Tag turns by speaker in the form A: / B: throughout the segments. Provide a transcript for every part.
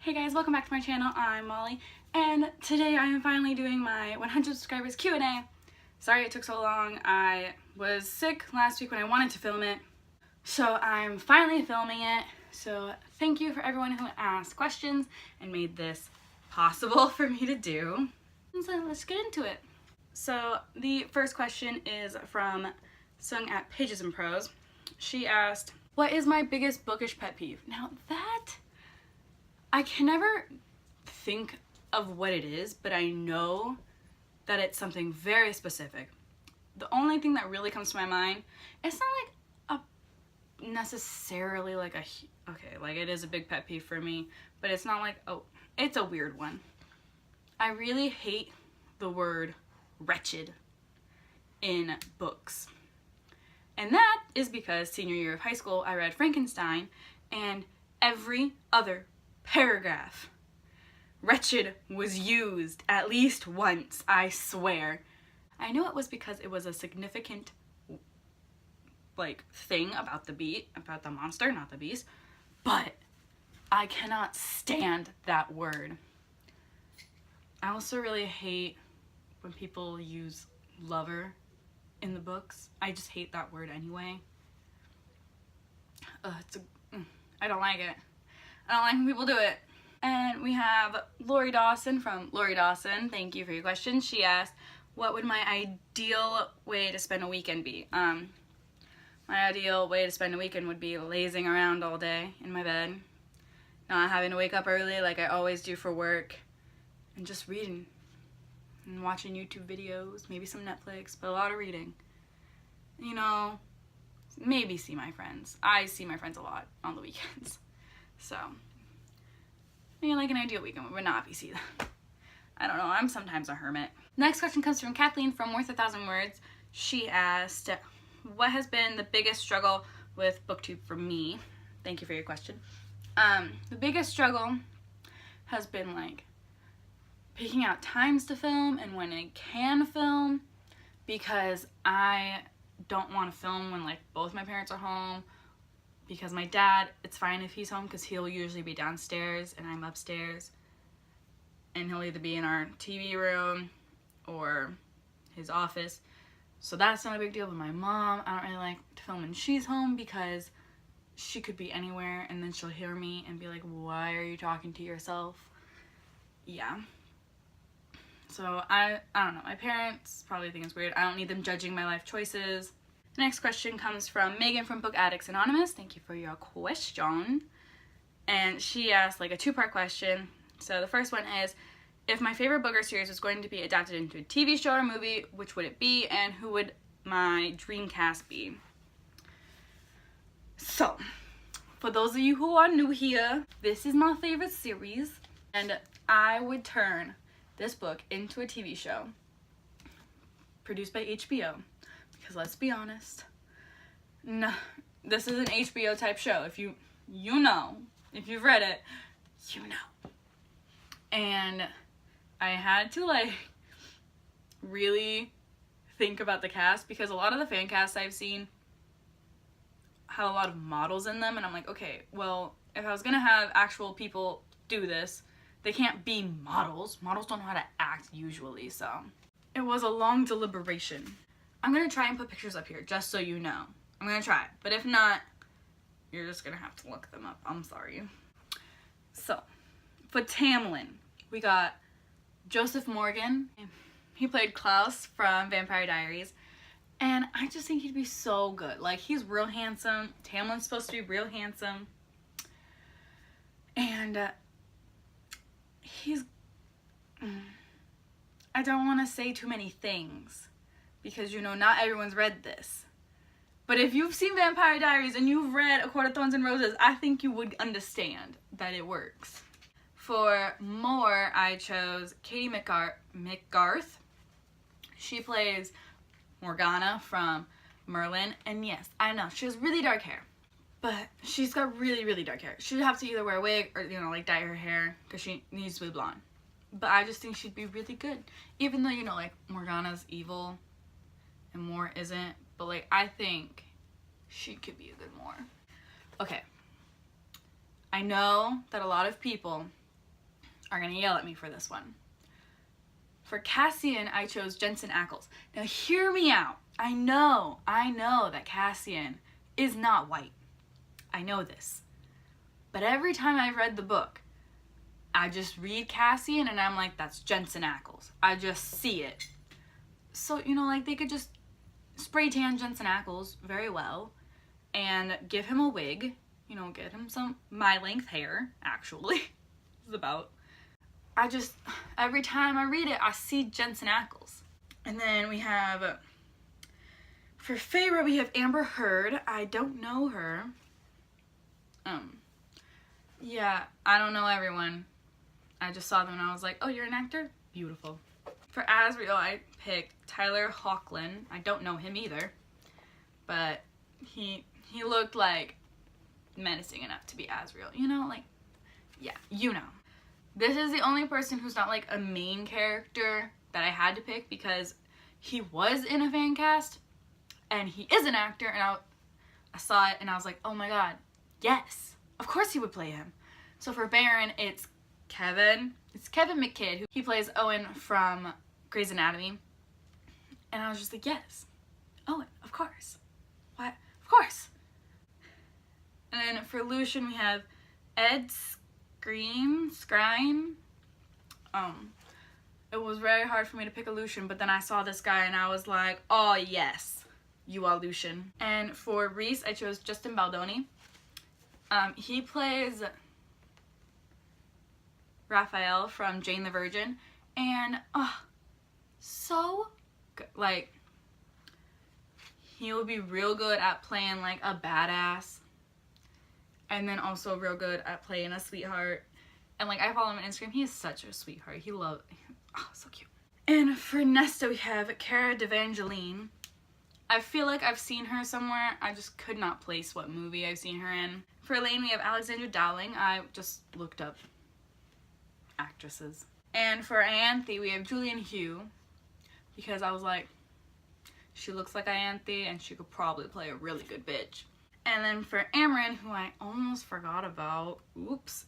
A: Hey guys, welcome back to my channel. I'm Molly, and today I am finally doing my 100 subscribers Q&A. Sorry it took so long. I was sick last week when I wanted to film it, so I'm finally filming it. So thank you for everyone who asked questions and made this possible for me to do. So let's get into it. So the first question is from Sung at Pages and Prose. She asked, what is my biggest bookish pet peeve? Now that I can never think of what it is, but I know that it's something very specific. The only thing that really comes to my mind, it's not like necessarily like okay, like it is a big pet peeve for me, but it's not like, oh, it's a weird one. I really hate the word wretched in books. And that is because senior year of high school, I read Frankenstein, and every other paragraph, wretched was used at least once, I swear. I know it was because it was a significant thing about the monster, not the beast, but I cannot stand that word. I also really hate when people use lover in the books. I just hate that word anyway. I don't like it. I don't like when people do it. And we have Lori Dawson from Lori Dawson. Thank you for your question. She asked, what would my ideal way to spend a weekend be? My ideal way to spend a weekend would be lazing around all day in my bed, not having to wake up early like I always do for work, and just reading and watching YouTube videos, maybe some Netflix, but a lot of reading. You know, maybe see my friends. I see my friends a lot on the weekends. So, maybe like an ideal weekend would not be see them. I don't know, I'm sometimes a hermit. Next question comes from Kathleen from Worth 1,000 Words. She asked, what has been the biggest struggle with BookTube for me? Thank you for your question. The biggest struggle has been picking out times to film and when I can film, because I don't want to film when both my parents are home, because my dad, it's fine if he's home because he'll usually be downstairs and I'm upstairs, and he'll either be in our TV room or his office, so that's not a big deal. But my mom, I don't really like to film when she's home because she could be anywhere and then she'll hear me and be like, why are you talking to yourself? Yeah. So I don't know, my parents probably think it's weird. I don't need them judging my life choices. The next question comes from Megan from Book Addicts Anonymous. Thank you for your question. And she asked a two-part question. So the first one is, if my favorite book or series was going to be adapted into a TV show or movie, which would it be, and who would my dream cast be? So, for those of you who are new here, this is my favorite series, and I would turn this book into a TV show produced by HBO, because let's be honest, no, this is an HBO type show. If you know, if you've read it, you know. And I had to really think about the cast, because a lot of the fan casts I've seen have a lot of models in them, and I'm like, okay, well, if I was gonna have actual people do this, they can't be models. Models don't know how to act usually, so it was a long deliberation. I'm gonna try and put pictures up here just so you know. I'm gonna try, but if not, you're just gonna have to look them up. I'm sorry. So, for Tamlin, we got Joseph Morgan. He played Klaus from Vampire Diaries, and I just think he'd be so good. He's real handsome. Tamlin's supposed to be real handsome, and I don't want to say too many things, because not everyone's read this. But if you've seen Vampire Diaries and you've read A Court of Thorns and Roses, I think you would understand that it works. For Moore, I chose Katie McGarth. She plays Morgana from Merlin, and yes, I know, she has really dark hair. But she's got really, really dark hair. She'd have to either wear a wig or, dye her hair, because she needs to be blonde. But I just think she'd be really good. Even though, Morgana's evil and Moore isn't. But, I think she could be a good Moore. Okay. I know that a lot of people are gonna yell at me for this one. For Cassian, I chose Jensen Ackles. Now hear me out. I know that Cassian is not white. I know this. But every time I've read the book, I just read Cassian and I'm like, that's Jensen Ackles. I just see it. So, you know, like, they could just spray tan Jensen Ackles very well and give him a wig, you know, get him some my length hair, actually. It's about. Every time I read it, I see Jensen Ackles. And then we have, for favorite, we have Amber Heard. I don't know her. Yeah, I don't know everyone. I just saw them and I was like, oh, you're an actor? Beautiful. For Asriel, I picked Tyler Hoechlin. I don't know him either. But he looked like menacing enough to be Asriel. You know, like, yeah, you know. This is the only person who's not like a main character that I had to pick because he was in a fan cast and he is an actor, and I saw it and I was like, oh my god, yes, of course he would play him. So for Baron, it's Kevin McKidd, who he plays Owen from Grey's Anatomy. And I was just like, yes, Owen, of course. What? Of course. And then for Lucian, we have Ed Skrein. It was very hard for me to pick a Lucian, but then I saw this guy and I was like, oh yes, you are Lucian. And for Reese, I chose Justin Baldoni. He plays Raphael from Jane the Virgin, and so good. Like, he will be real good at playing like a badass, and then also real good at playing a sweetheart. And like, I follow him on Instagram. He is such a sweetheart. So cute. And for Nesta, we have Cara Delevingne. I feel like I've seen her somewhere. I just could not place what movie I've seen her in. For Elaine, we have Alexandra Dowling. I just looked up actresses. And for Ianthe, we have Julianne Hough, because I was like, she looks like Ianthe and she could probably play a really good bitch. And then for Amarin, who I almost forgot about, oops,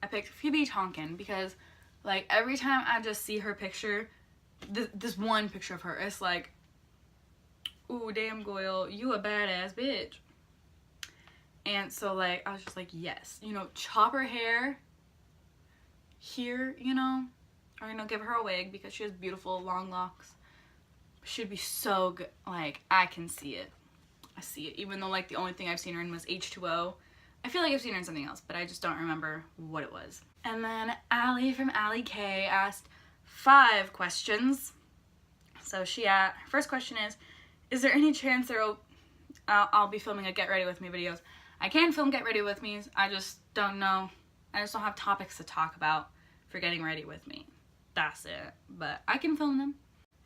A: I picked Phoebe Tonkin, because like every time I just see her picture, this one picture of her, it's like, ooh, damn Goyle, you a badass bitch. And so like, I was just like, yes, you know, chop her hair here, you know, or, you know, give her a wig because she has beautiful long locks. She'd be so good. Like, I can see it. I see it. Even though like the only thing I've seen her in was H2O. I feel like I've seen her in something else, but I just don't remember what it was. And then Allie from Allie K asked 5 questions. So her first question is there any chance I'll be filming a Get Ready With Me videos? I can film Get Ready With Me, I just don't know. I just don't have topics to talk about for getting ready with me. That's it. But I can film them.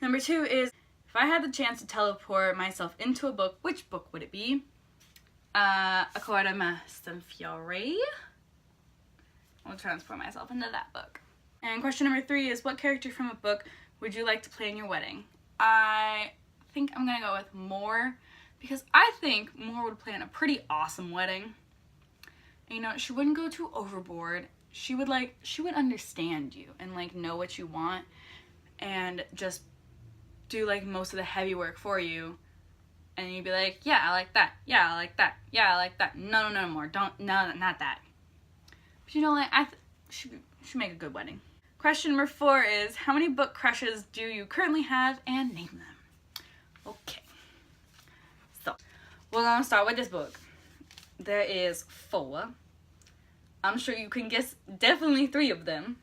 A: Number 2 is, if I had the chance to teleport myself into a book, which book would it be? Accorda Mastem Fiore. I'll transport myself into that book. And question number 3 is, what character from a book would you like to play in your wedding? I think I'm gonna go with Moore, because I think Moore would plan a pretty awesome wedding. And, you know, she wouldn't go too overboard. She would understand you and like know what you want and just do like most of the heavy work for you. And you'd be like, yeah, I like that. Yeah, I like that. Yeah, I like that. No more. No, not that. But you know, like, should make a good wedding. Question number 4 is, how many book crushes do you currently have, and name them? Okay. So, we're gonna start with this book. There is 4. I'm sure you can guess definitely 3 of them.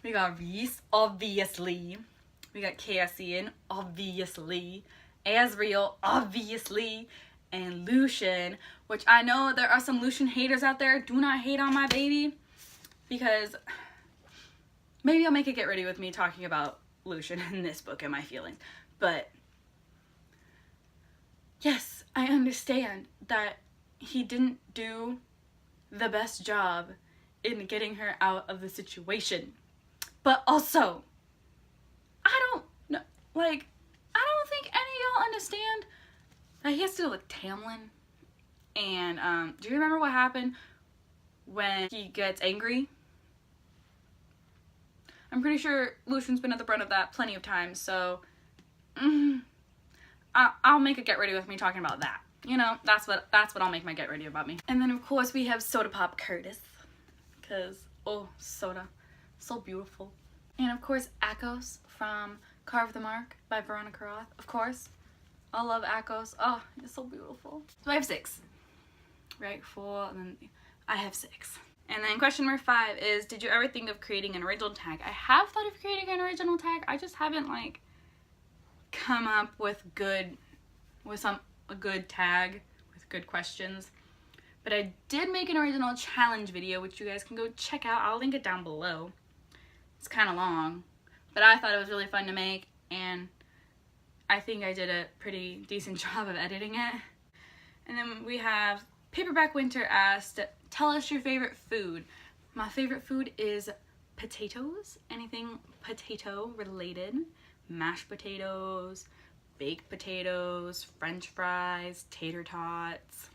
A: We got Reese, obviously. We got Cassian, obviously. Asriel, obviously. And Lucian, which I know there are some Lucian haters out there. Do not hate on my baby, because maybe I'll make a Get Ready With Me talking about Lucian in this book and my feelings. But yes, I understand that he didn't do the best job in getting her out of the situation. But also, I don't think any of y'all understand that he has to deal with Tamlin. And do you remember what happened when he gets angry. I'm pretty sure Lucian's been at the brunt of that plenty of times, so I'll make a get ready with me talking about that. You know, that's what I'll make my get ready about me. And then of course we have Soda Pop Curtis, because oh, Soda, so beautiful. And of course Akos from Carve the Mark by Veronica Roth. Of course, I love Akos. Oh, it's so beautiful. So I have 6, right? 4, and then I have 6. And then question number 5 is, did you ever think of creating an original tag? I have thought of creating an original tag. I just haven't like come up with a good tag with good questions. But I did make an original challenge video, which you guys can go check out. I'll link it down below. It's kind of long, but I thought it was really fun to make, and I think I did a pretty decent job of editing it. And then we have Paperback Winter asked, tell us your favorite food. My favorite food is potatoes, anything potato related. Mashed potatoes, baked potatoes, french fries, tater tots,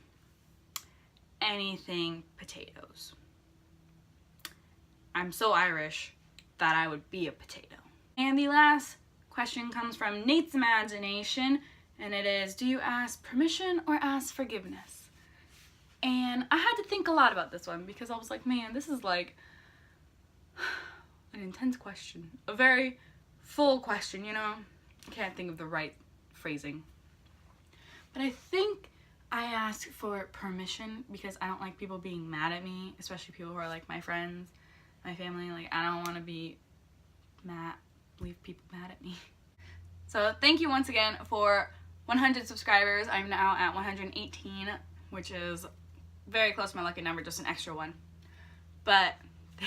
A: anything potatoes. I'm so Irish that I would be a potato. And the last question comes from Nate's Imagination, and it is, do you ask permission or ask forgiveness? And I had to think a lot about this one, because I was like, man, this is like an intense question. A very full question, you know? I can't think of the right phrasing. But I think I ask for permission because I don't like people being mad at me, especially people who are like my friends, my family. Like, I don't want to leave people mad at me. So thank you once again for 100 subscribers. I'm now at 118, which is very close to my lucky number, just an extra one. But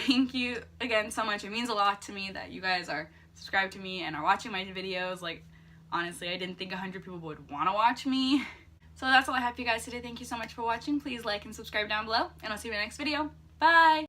A: thank you again so much. It means a lot to me that you guys are subscribed to me and are watching my videos. Like, honestly, I didn't think 100 people would want to watch me. So that's all I have for you guys today. Thank you so much for watching. Please like and subscribe down below, and I'll see you in the next video. Bye!